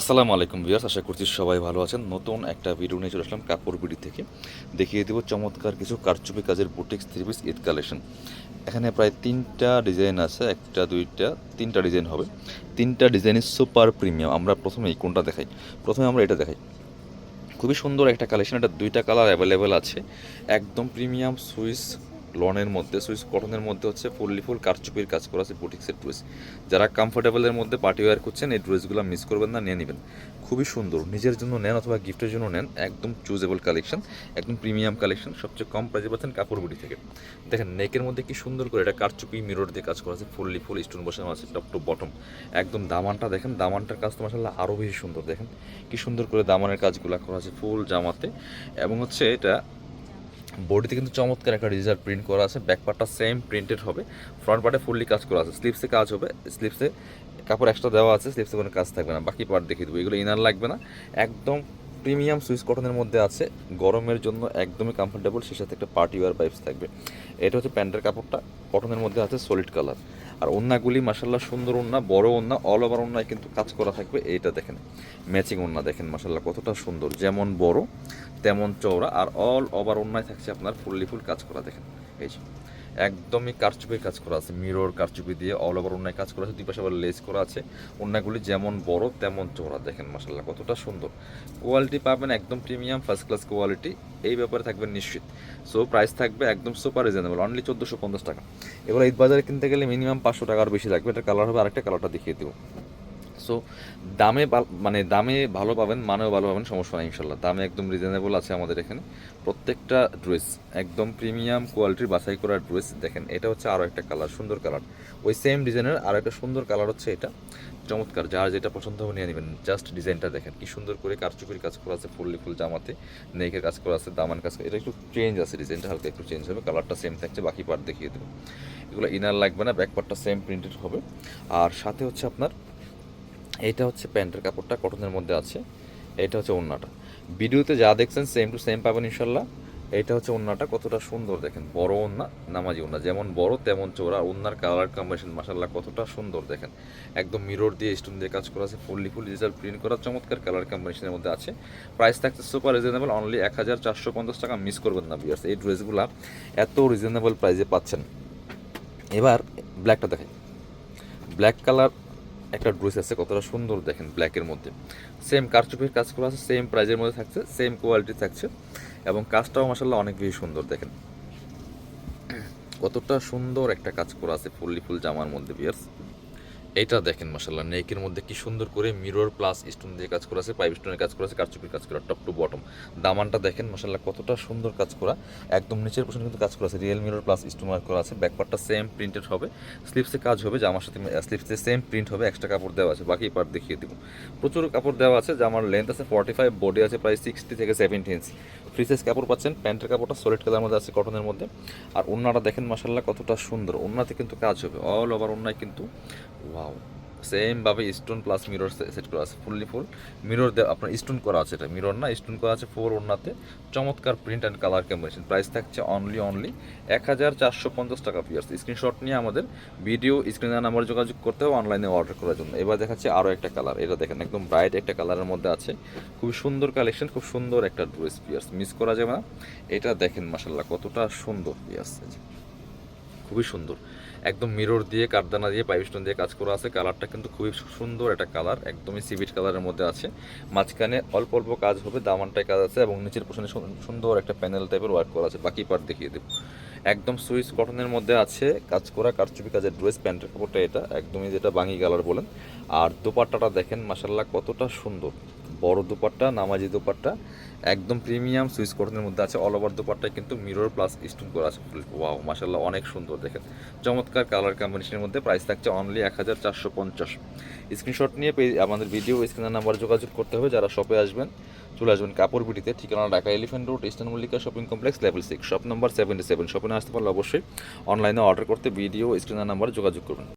আসসালামু আলাইকুম ভিউয়ার্স, আশা করছি সবাই ভালো আছেন। নতুন একটা ভিডিও নিয়ে চলে আসলাম কাপড় বিডি থেকে। দেখিয়ে দেবো চমৎকার কিছু কারচুপি কাজের boutiques three piece Eid collection. এখানে প্রায় তিনটা ডিজাইন আছে, একটা দুইটা তিনটা ডিজাইন হবে। তিনটা ডিজাইনই সুপার প্রিমিয়াম। আমরা প্রথমেই কোনটা দেখাই? প্রথমে আমরা এটা দেখাই। খুবই সুন্দর একটা কালেকশন, এটা দুইটা কালার অ্যাভেলেবেল আছে। একদম প্রিমিয়াম সুইস লনের মধ্যে, সুইস কটনের মধ্যে হচ্ছে ফুল কারচুপির কাজ করা আছে বুটিক্সের ড্রেস। যারা কমফোর্টেবলের মধ্যে পার্টি ওয়্যার করছেন এই ড্রেসগুলো মিস করবেন না, নিয়ে নেবেন। খুবই সুন্দর, নিজের জন্য নেন অথবা গিফটের জন্য নেন, একদম চুজেবল কালেকশন, একদম প্রিমিয়াম কালেকশন। সবচেয়ে কম প্রাইসে পাচ্ছেন কাপড় বুটি থেকে। দেখেন নেকের মধ্যে কি সুন্দর করে এটা কারচুপি মিরর দিয়ে কাজ করা আছে, ফুল স্টোন বসানো আছে টপ টু বটম। একদম দামানটা দেখেন, দামানটার কাজ তো মাসাল্লাহ আরও বেশি সুন্দর। দেখেন কি সুন্দর করে দামানের কাজগুলো করা আছে ফুল জামাতে। এবং হচ্ছে এটা বডিতে কিন্তু চমৎকার একটা ডিজিটাল প্রিন্ট করা আছে। ব্যাক পার্টটা সেম প্রিন্টেড হবে, ফ্রন্ট পার্টে ফুললি কাজ করা আছে। স্লিপসে কাজ হবে, স্লিপসে কাপড় এক্সট্রা দেওয়া আছে, স্লিপসে কোনো কাজ থাকবে না। বাকি পার্ট দেখিয়ে দেবো, এগুলো ইনার লাগবে না। একদম প্রিমিয়াম সুইস কটনের মধ্যে আছে, গরমের জন্য একদমই কমফোর্টেবল। সে সাথে একটা পার্টি ওয়্যার পাইপস থাকবে। এটা হচ্ছে প্যান্টের কাপড়টা কটনের মধ্যে আছে, সলিড কালার। আর ওন্নাগুলি মাসাল্লাহ সুন্দর ওন্না, বড় ওন্না, অল ওভার ওন্নায় কিন্তু কাজ করা থাকবে। এইটা দেখেন ম্যাচিং ওন্না, দেখেন মাসাল্লাহ কতটা সুন্দর, যেমন বড় তেমন চওড়া। আর অল ওভার ওন্নায় থাকছে আপনার ফুল কাজ করা। দেখেন এই যে একদমই কারচুপির কাজ করা আছে, মিরর কারচুপি দিয়ে অল ওভার ওন্নায় কাজ করা আছে। দুই পাশে আবার লেস করা আছে। ওন্নাগুলি যেমন বড় তেমন চওড়া। দেখেন মাসাল্লাহ কতটা সুন্দর। কোয়ালিটি পাবেন একদম প্রিমিয়াম ফার্স্ট ক্লাস কোয়ালিটি, এই ব্যাপারে থাকবেন নিশ্চিত। সো প্রাইস থাকবে একদম সুপার রিজনেবল, অনলি 1450 টাকা। এবার ঈদ বাজারে কিনতে গেলে মিনিমাম 500 টাকার বেশি লাগবে। এটা কালার হবে, আরেকটা কালারটা দেখিয়ে দেবো। সো দামে ভালো পাবেন, মানেও ভালো পাবেন, সমস্যা নেই ইনশাল্লাহ। দামে একদম রিজনেবল আছে আমাদের এখানে। প্রত্যেকটা ড্রেস একদম প্রিমিয়াম কোয়ালিটির বাছাই করা ড্রেস। দেখেন এটা হচ্ছে আরও একটা কালার, সুন্দর কালার। ওই সেম ডিজাইনের আরও একটা সুন্দর কালার হচ্ছে এটা, চমৎকার। যার যেটা পছন্দ হবে নিয়ে নেবেন। জাস্ট ডিজাইনটা দেখেন কি সুন্দর করে কারচুপির কাজ করা আছে, ফুল জামাতে নেকের কাজ করা আছে, দামান কাজ করা। এটা একটু চেঞ্জ আছে, ডিজাইনটা হালকা একটু চেঞ্জ হবে, কালারটা সেম থাকছে। বাকি পার্ট দেখিয়ে দেবো। এগুলো ইনার লাগবে না, ব্যাক পার্টটা সেম প্রিন্টেড হবে। আর সাথে হচ্ছে আপনার এইটা হচ্ছে প্যান্টের কাপড়টা কটনের মধ্যে আছে। এটা হচ্ছে ওড়নাটা, ভিডিওতে যা দেখছেন সেম টু সেম পাবেন ইনশাল্লাহ। এইটা হচ্ছে ওড়নাটা, কতটা সুন্দর দেখেন, বড় ওড়না, নামাজি ওড়না, যেমন বড় তেমন চওড়া। ওড়নার কালার কম্বিনেশন মাশাল্লাহ কতটা সুন্দর। দেখেন একদম মিরর দিয়ে স্টোন দিয়ে কাজ করা আছে, ফুল ডিজিটাল প্রিন্ট করা, চমৎকার কালার কম্বিনেশনের মধ্যে আছে। প্রাইস থাকছে সুপার রিজনেবল, অনলি 1450 টাকা। মিস করবেন না ভিউয়ার্স, এই ড্রেসগুলো এত রিজনেবল প্রাইসে পাচ্ছেন। এবার ব্ল্যাকটা দেখেন, ব্ল্যাক কালার একটা ড্রেস আছে, কতটা সুন্দর দেখেন। ব্ল্যাকের মধ্যে সেম কারচুপির কাজ করা আছে, সেম প্রাইজের মধ্যে থাকছে, সেম কোয়ালিটি থাকছে। এবং কাজটাও মাসাল্লাহ অনেক বেশি সুন্দর। দেখেন কতটা সুন্দর একটা কাজ করা আছে ফুল জামার মধ্যে বিয়ার্স। এইটা দেখেন মাশাআল্লাহ, নেকের মধ্যে কি সুন্দর করে মিরর প্লাস স্টোন দিয়ে কাজ করা আছে, পাইপ স্টোনের কাজ করা আছে, কারচুপির কাজ করা টপ টু বটম। দামানটা দেখেন মাশাআল্লাহ কতটা সুন্দর কাজ করা। একদম নিচের পোর্শনে কিন্তু কাজ করা আছে, real mirror plus stone work করা আছে। ব্যাক পার্টটা সেম প্রিন্টেড হবে, স্লিপসে কাজ হবে, জামার সাথে স্লিপসে সেম প্রিন্ট হবে, এক্সট্রা কাপড় দেওয়া আছে। বাকি পার্ট দেখিয়ে দেবো। প্রচুর কাপড় দেওয়া আছে, জামার লেন্থ আছে 45, বডি আছে প্রায় 60 থেকে 70 ইঞ্চি। ফ্রি সাইজ কাপড় পাচ্ছেন। প্যান্টের কাপড়টা সলিড কালার মধ্যে আছে, কটনের মধ্যে। আর ওড়নাটা দেখেন মাশাআল্লাহ কতটা সুন্দর। ওড়নাতে কিন্তু কাজ হবে, অল ওভার ওড়নায় কিন্তু ওয়াও সেমভাবে স্টোন প্লাস মিরর সেট করা আছে, ফুল মিরর দেওয়া আপনার স্টোন করা আছে। এটা মিরর না, স্টোন করা আছে ফোর ওড়নাতে। চমৎকার print and colour combination. Price থাকছে অনলি 1450 টাকা পিয়ার্স। স্ক্রিনশট নিয়ে আমাদের ভিডিও স্ক্রিনের নাম্বার যোগাযোগ করতে হবে অনলাইনে অর্ডার করার জন্য। এবার দেখাচ্ছে আরও একটা কালার, এটা দেখেন একদম ব্রাইট একটা কালারের মধ্যে আছে। খুবই সুন্দর কালেকশন, খুব সুন্দর একটা ড্রেস পিয়ার্স, মিস করা যাবে না। এটা দেখেন মাসাল্লাহ কতটা সুন্দর পিয়ার্স, খুবই সুন্দর। একদম মিরর দিয়ে কারদানা দিয়ে পাইপ স্টোন দিয়ে কাজ করা আছে। কালারটা কিন্তু খুবই সুন্দর একটা কালার, একদমই সিভিট কালারের মধ্যে আছে। মাঝখানে অল্প অল্প কাজ হবে, দামানটায় কাজ আছে, এবং নিচের পোর্শনে সুন্দর একটা প্যানেল টাইপের ওয়ার্ক করা আছে। বাকি পার্ট দেখিয়ে দেবো। একদম সুইস কটনের মধ্যে আছে কাজ করা কারচুপি কাজের ড্রেস। প্যান্টের কাপড়টা এটা একদমই যেটা বাঙি কালার বলেন। আর দোপাট্টাটা দেখেন মাসাল্লাহ কতটা সুন্দর, বড় দোপাট্টা, নামাজি দোপাট্টা, একদম প্রিমিয়াম সুইস কটনের মধ্যে আছে। অল ওভার দোপাট্টায় কিন্তু মিরর প্লাস স্টোন করা আছে। ওয়াও মাশাআল্লাহ অনেক সুন্দর। দেখেন চমৎকার কালার কম্বিনেশনের মধ্যে। প্রাইস থাকছে অনলি 1450। স্ক্রিনশট নিয়ে আমাদের ভিডিও স্ক্রিনের নাম্বার যোগাযোগ করতে হবে। যারা শপে আসবেন চলে আসবেন কাপড় বিটিতে, ঠিকানা Dhaka elephant road, eastern Mallika shopping complex, level 6, shop number 77। শপে না আসতে পারলে অবশ্যই অনলাইনে অর্ডার করতে ভিডিও স্ক্রিনের নাম্বারে যোগাযোগ করবেন।